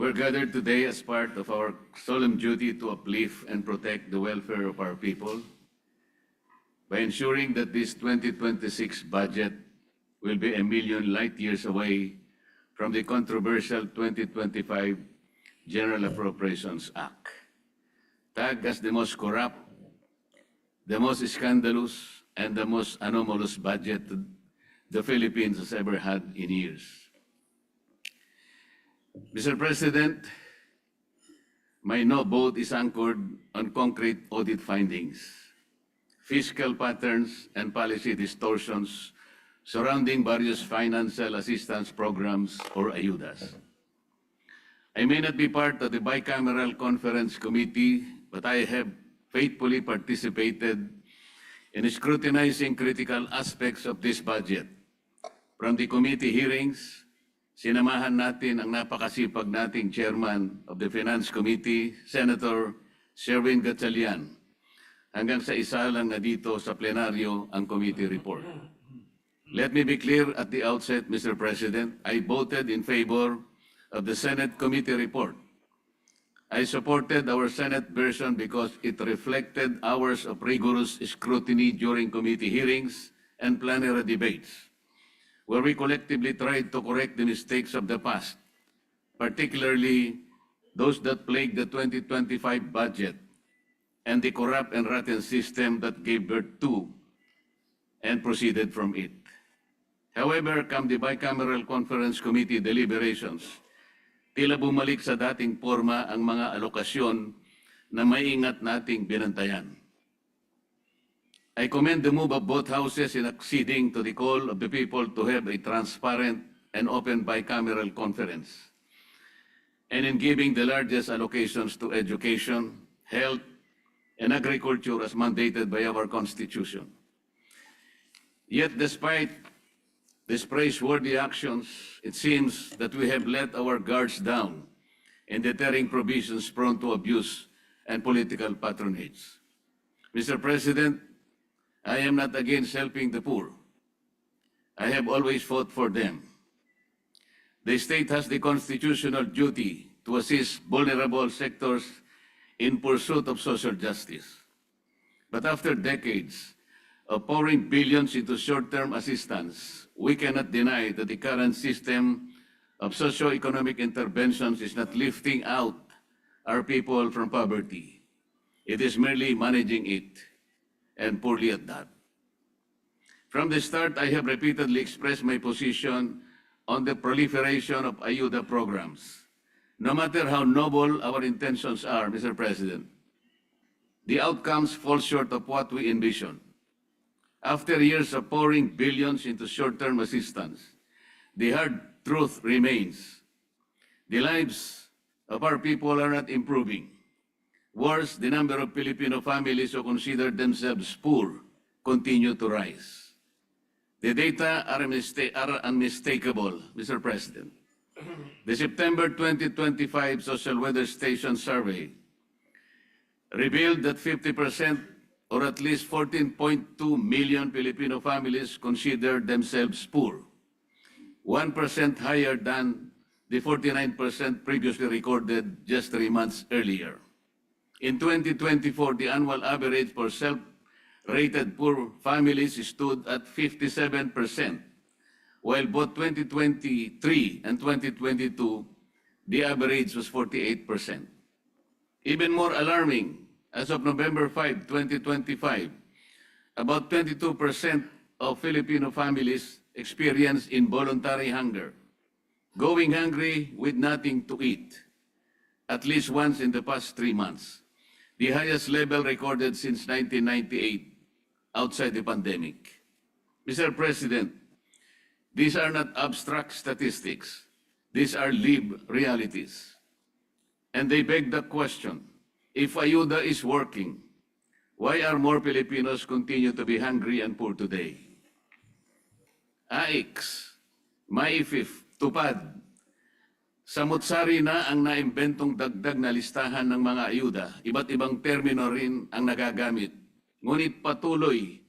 We're gathered today as part of our solemn duty to uplift and protect the welfare of our people by ensuring that this 2026 budget will be a million light years away from the controversial 2025 General Appropriations Act, tagged as the most corrupt, the most scandalous, and the most anomalous budget the Philippines has ever had in years. Mr. President, my no vote is anchored on concrete audit findings, fiscal patterns, and policy distortions surrounding various financial assistance programs or ayudas. I may not be part of the bicameral conference committee, but I have faithfully participated in scrutinizing critical aspects of this budget. From the committee hearings, sinamahan natin ang napakasipag nating chairman of the Finance Committee, Senator Sherwin Gatchalian, hanggang sa isa lang na dito sa plenaryo ang committee report. Let me be clear at the outset, Mr. President, I voted in favor of the Senate committee report. I supported our Senate version because it reflected hours of rigorous scrutiny during committee hearings and plenary debates, where we collectively tried to correct the mistakes of the past, particularly those that plagued the 2025 budget and the corrupt and rotten system that gave birth to and proceeded from it. However, come the bicameral conference committee deliberations, tila bumalik sa dating forma ang mga alokasyon na maingat nating binantayan. I commend the move of both houses in acceding to the call of the people to have a transparent and open bicameral conference, and in giving the largest allocations to education, health, and agriculture as mandated by our Constitution. Yet, despite these praiseworthy actions, it seems that we have let our guards down in deterring provisions prone to abuse and political patronage. Mr. President, I am not against helping the poor. I have always fought for them. The state has the constitutional duty to assist vulnerable sectors in pursuit of social justice. But after decades of pouring billions into short-term assistance, we cannot deny that the current system of socio-economic interventions is not lifting out our people from poverty. It is merely managing it, and poorly at that. From the start, I have repeatedly expressed my position on the proliferation of ayuda programs. No matter how noble our intentions are, Mr. President, the outcomes fall short of what we envision. After years of pouring billions into short-term assistance, the hard truth remains. The lives of our people are not improving. Worse, the number of Filipino families who consider themselves poor continue to rise. The data are unmistakable, Mr. President. The September 2025 Social Weather Station survey revealed that 50% or at least 14.2 million Filipino families consider themselves poor, 1% higher than the 49% previously recorded just 3 months earlier. In 2024, the annual average for self-rated poor families stood at 57%, while both 2023 and 2022, the average was 48%. Even more alarming, as of November 5, 2025, about 22% of Filipino families experience involuntary hunger, going hungry with nothing to eat, at least once in the past 3 months, the highest level recorded since 1998 outside the pandemic. Mr. President, these are not abstract statistics. These are lived realities. And they beg the question, if ayuda is working, why are more Filipinos continue to be hungry and poor today? AIX, MAIFIF, TUPAD, samut-sari na ang naimbentong dagdag na listahan ng mga ayuda. Iba't ibang termino rin ang nagagamit. Ngunit patuloy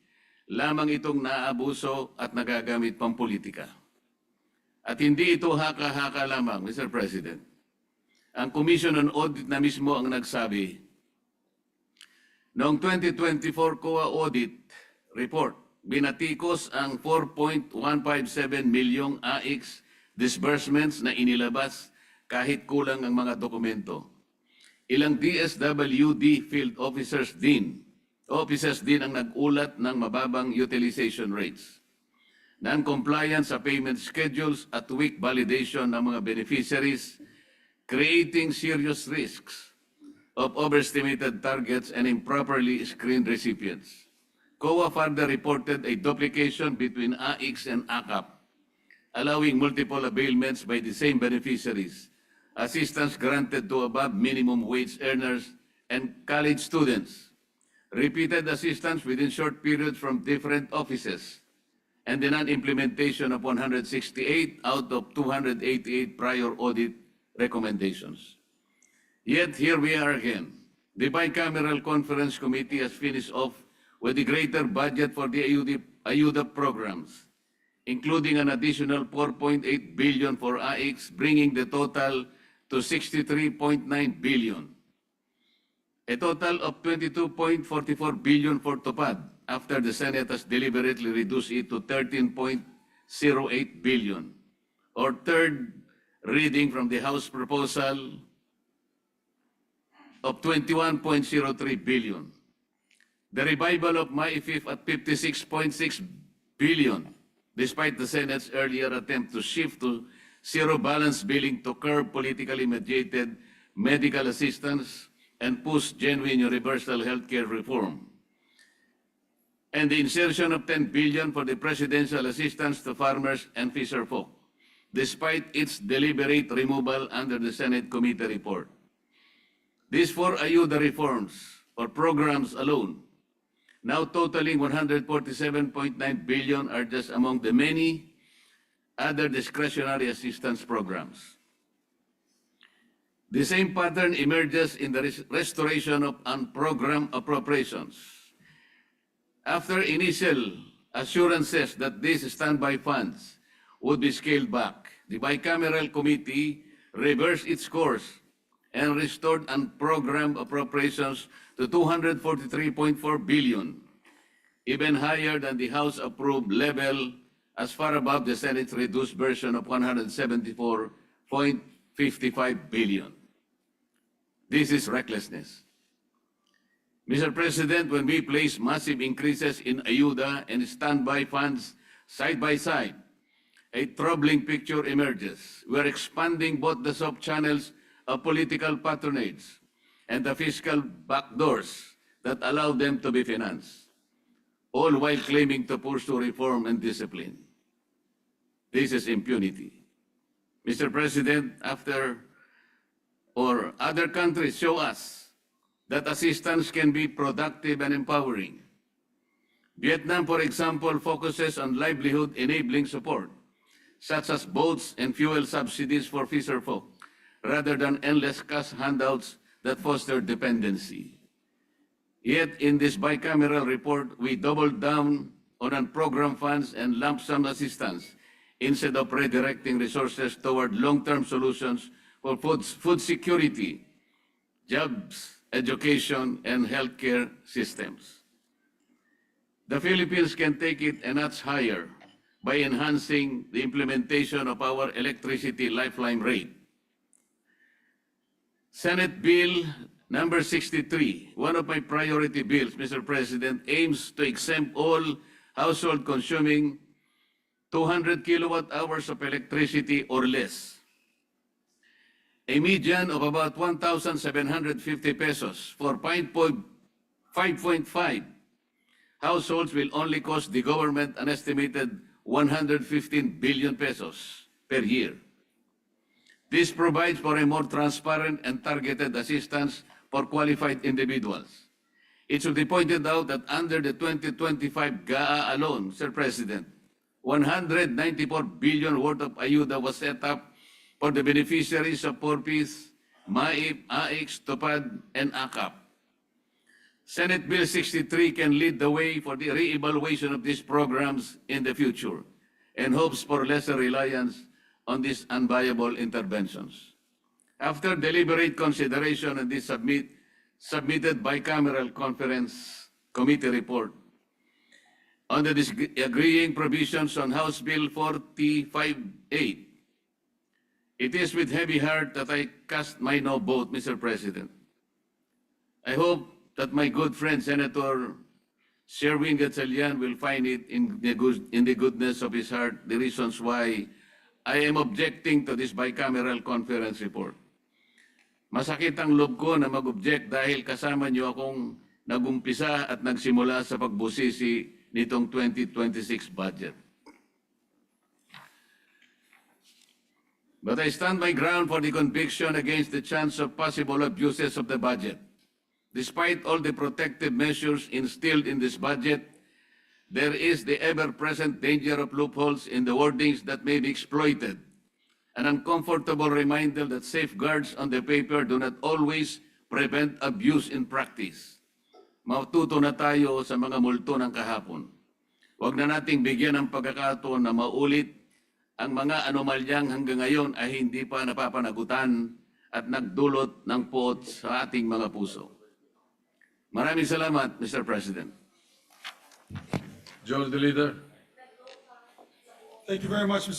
lamang itong naaabuso at nagagamit pampolitika. At hindi ito haka-haka lamang, Mr. President. Ang Commission on Audit na mismo ang nagsabi, noong 2024 COA Audit Report, binatikos ang 4.157 milyong AIX disbursements na inilabas kahit kulang ang mga dokumento. Ilang DSWD field officers din ang nag-ulat ng mababang utilization rates, non-compliance sa payment schedules at weak validation ng mga beneficiaries, creating serious risks of overestimated targets and improperly screened recipients. COA further reported a duplication between AIX and ACAP, allowing multiple availments by the same beneficiaries, assistance granted to above minimum wage earners and college students, repeated assistance within short periods from different offices, and the non-implementation of 168 out of 288 prior audit recommendations. Yet here we are again. The Bicameral Conference Committee has finished off with the greater budget for the AYUDA programs, including an additional 4.8 billion for AIX, bringing the total to 63.9 billion. A total of 22.44 billion for TOPAD, after the Senate has deliberately reduced it to 13.08 billion, or third reading from the House proposal of 21.03 billion. The revival of MyFIF at 56.6 billion, despite the Senate's earlier attempt to shift to zero balance billing to curb politically mediated medical assistance and push genuine universal healthcare reform. And the insertion of 10 billion for the presidential assistance to farmers and fisherfolk, despite its deliberate removal under the Senate committee report. These four AYUDA reforms or programs alone, now totaling 147.9 billion, are just among the many other discretionary assistance programs. The same pattern emerges in the restoration of unprogrammed appropriations. After initial assurances that these standby funds would be scaled back, the bicameral committee reversed its course and restored unprogrammed appropriations to 243.4 billion, even higher than the House-approved level, as far above the Senate's reduced version of 174.55 billion. This is recklessness. Mr. President, when we place massive increases in AYUDA and standby funds side by side, a troubling picture emerges. We are expanding both the soft channels of political patronage and the fiscal backdoors that allow them to be financed, all while claiming to pursue reform and discipline. This is impunity. Mr. President, other countries show us that assistance can be productive and empowering. Vietnam, for example, focuses on livelihood-enabling support, such as boats and fuel subsidies for fisherfolk, rather than endless cash handouts that foster dependency. Yet in this bicameral report, we doubled down on unprogrammed funds and lump sum assistance instead of redirecting resources toward long-term solutions for food security, jobs, education, and healthcare systems. The Philippines can take it a notch higher by enhancing the implementation of our electricity lifeline rate. Senate Bill number 63, one of my priority bills, Mr. President, aims to exempt all households consuming 200 kilowatt hours of electricity or less. A median of about 1,750 pesos for 5.5 households will only cost the government an estimated 115 billion pesos per year. This provides for a more transparent and targeted assistance for qualified individuals. It should be pointed out that under the 2025 GAA alone, Sir President, 194 billion worth of AYUDA was set up for the beneficiaries of PORPIS, MAIP, AIX, TOPAD, and ACAP. Senate Bill 63 can lead the way for the re-evaluation of these programs in the future and hopes for lesser reliance on these unviable interventions. After deliberate consideration of this submitted bicameral conference committee report on the disagreeing provisions on House Bill 458, it is with heavy heart that I cast my no vote, Mr. President. I hope that my good friend Senator Sherwin Gatchalian will find it in the goodness of his heart the reasons why I am objecting to this bicameral conference report. Masakit ang loob ko na mag-object dahil kasama niyo akong nagumpisa at nagsimula sa pagbusisi nitong 2026 budget. But I stand my ground for the conviction against the chance of possible abuses of the budget. Despite all the protective measures instilled in this budget, there is the ever-present danger of loopholes in the wordings that may be exploited. An uncomfortable reminder that safeguards on the paper do not always prevent abuse in practice. Matuto na tayo sa mga multo ng kahapon. Huwag na nating bigyan ng pagkakataon na maulit ang mga anomalyang hanggang ngayon ay hindi pa napapanagutan at nagdulot ng puot sa ating mga puso. Maraming salamat, Mr. President. Joe, the leader. Thank you very much, Mr.